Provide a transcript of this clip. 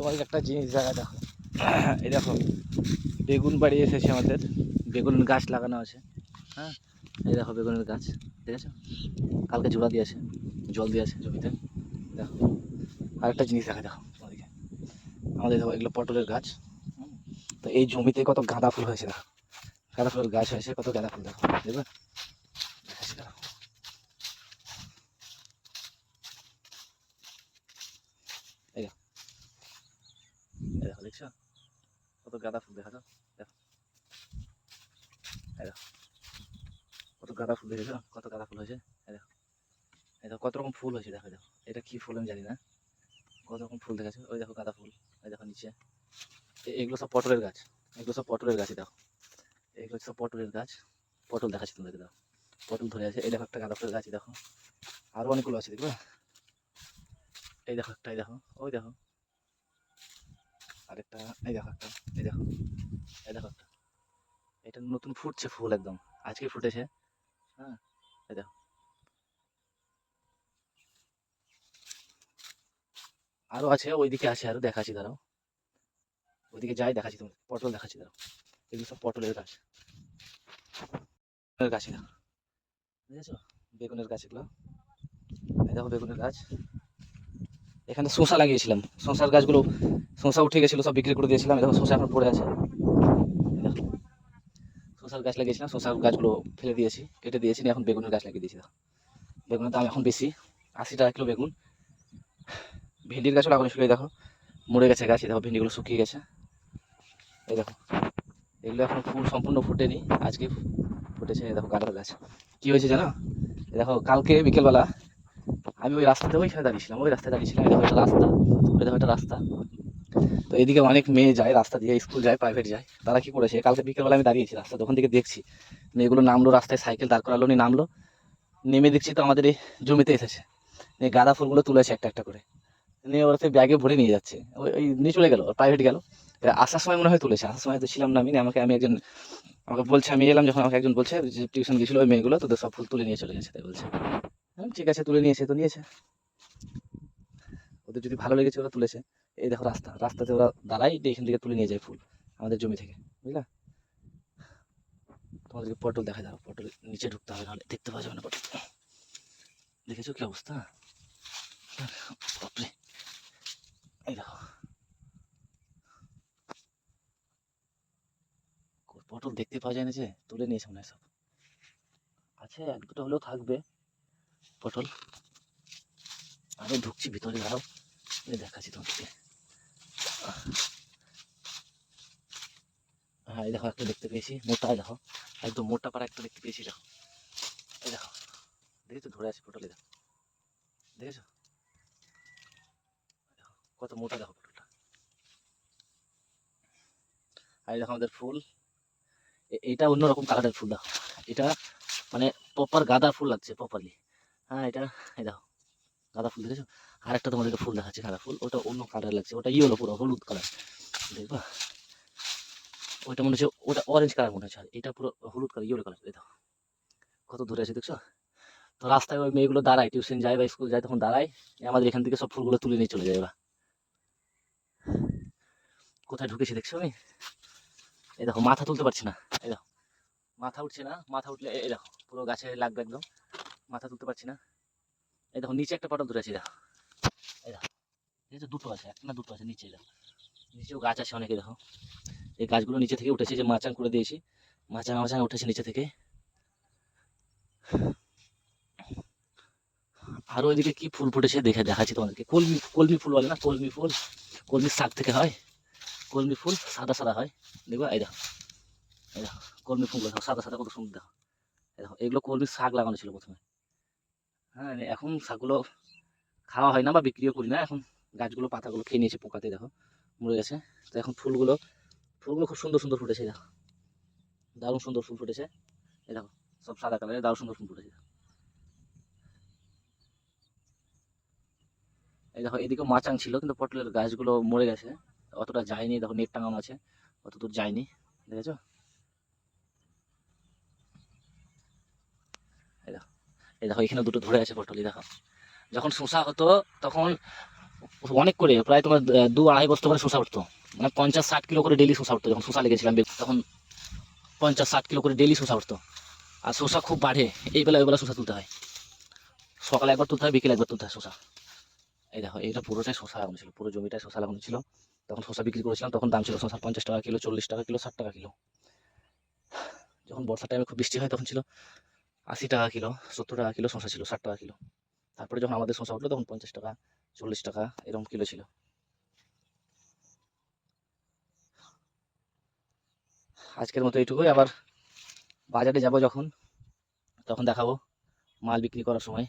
তোমাদের একটা জিনিস জায়গা দেখো, এই দেখো বেগুন বাড়ি এসেছে আমাদের, বেগুনের গাছ লাগানো আছে। হ্যাঁ, এই দেখো বেগুনের গাছ, ঠিক আছে, কালকে জোড়া দিয়েছে, জল দিয়েছে জমিতে। দেখো আরেকটা জিনিস দেখা, দেখো তোমাদেরকে, আমাদের দেখো এগুলো পটলের গাছ। তো এই জমিতে কত গাঁদা ফুল হয়েছে, দেখো গাঁদা ফুলের গাছ হয়েছে, কত গাঁদা ফুল দেখো, দেখবে দেখাচ্ছি দেখো। এই দেখো, এই দেখো দেখছো কত গাঁদা ফুল, দেখা যাও, দেখো এই দেখো কত গাঁদা ফুল দেখেছো, কত গাঁদা ফুল হয়েছে। এই দেখো, এই দেখো কত রকম ফুল হয়েছে, দেখো দেখো এটা কি ফুল আমি জানি না, কত রকম ফুল দেখাচ্ছে। ওই দেখো গাঁদা ফুল, ওই দেখো নিচে, এগুলো সব পটলের গাছ, এগুলো সব পটলের গাছই দেখো, এগুলো সব পটলের গাছ। পটল দেখাচ্ছি তোমাদেরকে, দেখো পটল ধরে আছে। এই দেখো একটা গাঁদা ফুলের গাছ, দেখো আরো অনেকগুলো আছে দেখবে। এই দেখো একটা, এই দেখো, ওই দেখো আরেকটা, এই দেখো একটা, এই দেখো, এই দেখো একটা, এটা নতুন ফুটছে ফুল, একদম আজকে ফুটেছে। হ্যাঁ, এই দেখো আরো আছে, ওইদিকে আছে আরো, দেখাচ্ছি দাঁড়াও, ওইদিকে যাই দেখাচ্ছি তোমাকে, পটল দেখাচ্ছি দাঁড়াও। এগুলো সব পটলের গাছ, গাছ দেখো, বুঝেছো, বেগুনের গাছ এগুলো। এই দেখো বেগুনের গাছ, এখানে শসা লাগিয়েছিলাম, শসার গাছগুলো, শসা উঠে গেছিলো, সব বিক্রি করে দিয়েছিলাম। এই দেখো শসা এখন পড়ে আছে, এই দেখো শসার গাছ লাগিয়েছিলাম, শসার গাছগুলো ফেলে দিয়েছি, কেটে দিয়েছি, নিয়ে এখন বেগুনের গাছ লাগিয়ে দিয়েছি। দেখো বেগুনের দাম এখন বেশি, 80 টাকা কিলো বেগুন। ভেন্ডির গাছও লাগানো ছিল, এই দেখো মরে গেছে গাছ, এই দেখো ভেন্ডিগুলো শুকিয়ে গেছে। এই দেখো এগুলো এখন ফুল সম্পূর্ণ ফুটেনি, আজকে ফুটেছে। এই দেখো গাঁদার গাছ, কি হয়েছে জানো, এই দেখো কালকে বিকেলবেলা আমি ওই রাস্তাতে, ওইখানে দাঁড়িয়েছিলাম, ওই রাস্তায় দাঁড়িয়েছিলাম। এই দেখো একটা রাস্তা, ওই দেখো একটা রাস্তা। তো এদিকে অনেক মেয়ে যায় রাস্তা দিয়ে, স্কুল যায়, প্রাইভেট যায়। তারা কি করেছে, কালকে বিকেলবেলা আমি দাঁড়িয়েছি রাস্তা, তখন থেকে দেখছি মেয়েগুলো নামলো রাস্তায়, সাইকেল দাঁড় করালো, নিয়ে নামলো, নেমে দেখছি তো আমাদের এই জমিতে এসেছে, নিয়ে গাঁদা ফুলগুলো তুলেছে একটা একটা করে, নিয়ে ওরা ব্যাগে ভরে নিয়ে যাচ্ছে। ওই ওই নিয়ে চলে গেল, প্রাইভেট গেল। আসার সময় মনে হয় তুলেছে, আসার সময় তো ছিলাম না আমি, আমাকে আমি একজন আমাকে বলছে, আমি এলাম যখন আমাকে একজন বলছে যে টিউশন গেছিল ওই মেয়েগুলো, তোদের সব ফুল তুলে নিয়ে চলে গেছে, তাই বলছে। ঠিক আছে, তুলে নিয়েছে তো নিয়েছে, ওদের যদি ভালো লেগেছে ওরা তুলেছে। এই দেখো রাস্তা, রাস্তাতে ওরা দাঁড়ায়, এখান থেকে তুলে নিয়ে যায় ফুল আমাদের জমি থেকে, বুঝলা। তোমাদেরকে পটল দেখা যাবে, পটল নিচে ঢুকতে হবে, নাহলে দেখতে পাওয়া যাবে না পটল। দেখেছো কি অবস্থা, বাপরে। এই দেখো পটল দেখতে পাওয়া যায় না, যে তুলে নিয়েছে মনে হয় সব, আছে এক দুটো হলেও থাকবে পটল। আরো ঢুকছি ভিতরে, দাঁড়াও দেখাচ্ছি তোমাদেরকে। হ্যাঁ, এই দেখো একটা দেখতে পেয়েছি, মোটা, দেখো একদম মোটা পাড়া একটা দেখতে পেয়েছি, দেখো এই দেখো, দেখেছো ধরে আছে পটল, দেখো দেখেছো কত মোটা, দেখো পটলটা। আর দেখো আমাদের ফুল, এটা অন্যরকম কালারের ফুল, দেখো এটা মানে প্রপার গাঁদা ফুল লাগছে প্রপারলি। হ্যাঁ এটা, এই দেখো গাঁদা ফুল দেখেছো। আর একটা তোমাদেরকে ফুল দেখাচ্ছে গাঁদা ফুল, ওটা অন্য কালার লাগছে, ওটা ইয়েলো, পুরো হলুদ কালার, দেখবা ওইটা মনে হচ্ছে, ওটা অরেঞ্জ কালার মনে হচ্ছে, আর এটা পুরো হলুদ কালার, ইয়েলো কালার। এই দেখো কত দূরে আছে দেখছো। তো রাস্তায় ওই মেয়েগুলো দাঁড়ায়, টিউশন যায় বা স্কুল যায়, তখন দাঁড়ায়, আমাদের এখান থেকে সব ফুলগুলো তুলে নিয়ে চলে যায়। এবার কোথায় ঢুকেছি দেখছো আমি, এই দেখো মাথা তুলতে পারছি না, এই দেখো মাথা উঠছে না, মাথা উঠলে এই দেখো পুরো গাছে লাগবে একদম, মাথা তুলতে পারছি না। এই দেখো নিচে একটা পটল ধরেছি, দেখো এই দেখো, এই যে দুটো আছে, একটা না দুটো আছে নিচে, দেখো নিচেও গাছ আছে অনেকে, দেখো এই গাছগুলো নিচে থেকে উঠেছে, যে মাচাং করে দিয়েছি, মাচাং মাচাং উঠেছে নিচে থেকে। আর ওইদিকে কি ফুল ফুটেছে দেখে দেখাচ্ছি তোমাদেরকে, কলমি, কলমি ফুল বলে না, কলমি ফুল, কলমির শাক থেকে হয়, কলমি ফুল সাদা সাদা হয়, দেখবা এই দেখো, এই দেখো কলমি ফুল দেখো সাদা সাদা, কত সুন্দর, দেখো এই দেখো এগুলো কলমির শাক লাগানো ছিল প্রথমে। হ্যাঁ, এখন শাকগুলো খাওয়া হয় না বা বিক্রিও করি না, এখন গাছগুলো পাতাগুলো খেয়ে নিয়েছে পোকাতে, দেখো মরে গেছে। তো এখন ফুলগুলো, ফুলগুলো খুব সুন্দর সুন্দর ফুটেছে, দেখো দারুণ সুন্দর ফুল ফুটেছে। এই দেখো সব সাদা কালারের দারুণ সুন্দর ফুল ফুটেছে। এই দেখো এদিকে মাচাং ছিল, কিন্তু পটলের গাছগুলো মরে গেছে, অতটা যায়নি, দেখো নেট টাঙানো আছে, অত দূর যায়নি, দেখেছো। এই দেখো, এই দেখো এখানে দুটো ধরে আছে পটল, এই দেখো যখন শসা হতো তখন অনেক করে, প্রায় তোমার 2-2.5 বস্তা করে শসা উঠতো। মানে 50-60 কিলো করে ডেলি শসা উঠতো যখন শসা লেগেছিলাম, তখন 50-60 কিলো করে ডেলি শসা উঠতো। আর শসা খুব বাড়ে, এই বেলা ওই বেলা শসা তুলতে হয়, সকালে একবার তুলতে হয়, বিকেলে একবার তুলতে হয় শসা। এই দেখো এটা পুরোটাই শসা লাগানো ছিল, পুরো জমিটাই শসা লাগানো ছিল। তখন শসা বিক্রি করেছিলাম, তখন দাম ছিল শসার 50 টাকা কিলো, 40 টাকা কিলো, 60 টাকা কিলো। যখন বর্ষার টাইমে খুব বৃষ্টি হয় তখন ছিল 80 টাকা কিলো, 70 টাকা কিলো শসা ছিল, 60 টাকা কিলো। তারপরে যখন আমাদের শসা উঠলো তখন 50 টাকা, 40 টাকা এরকম কিলো ছিল। আজকের মতো এইটুকুই, আবার বাজারে যাব যখন, তখন দেখাবো মাল বিক্রি করার সময়।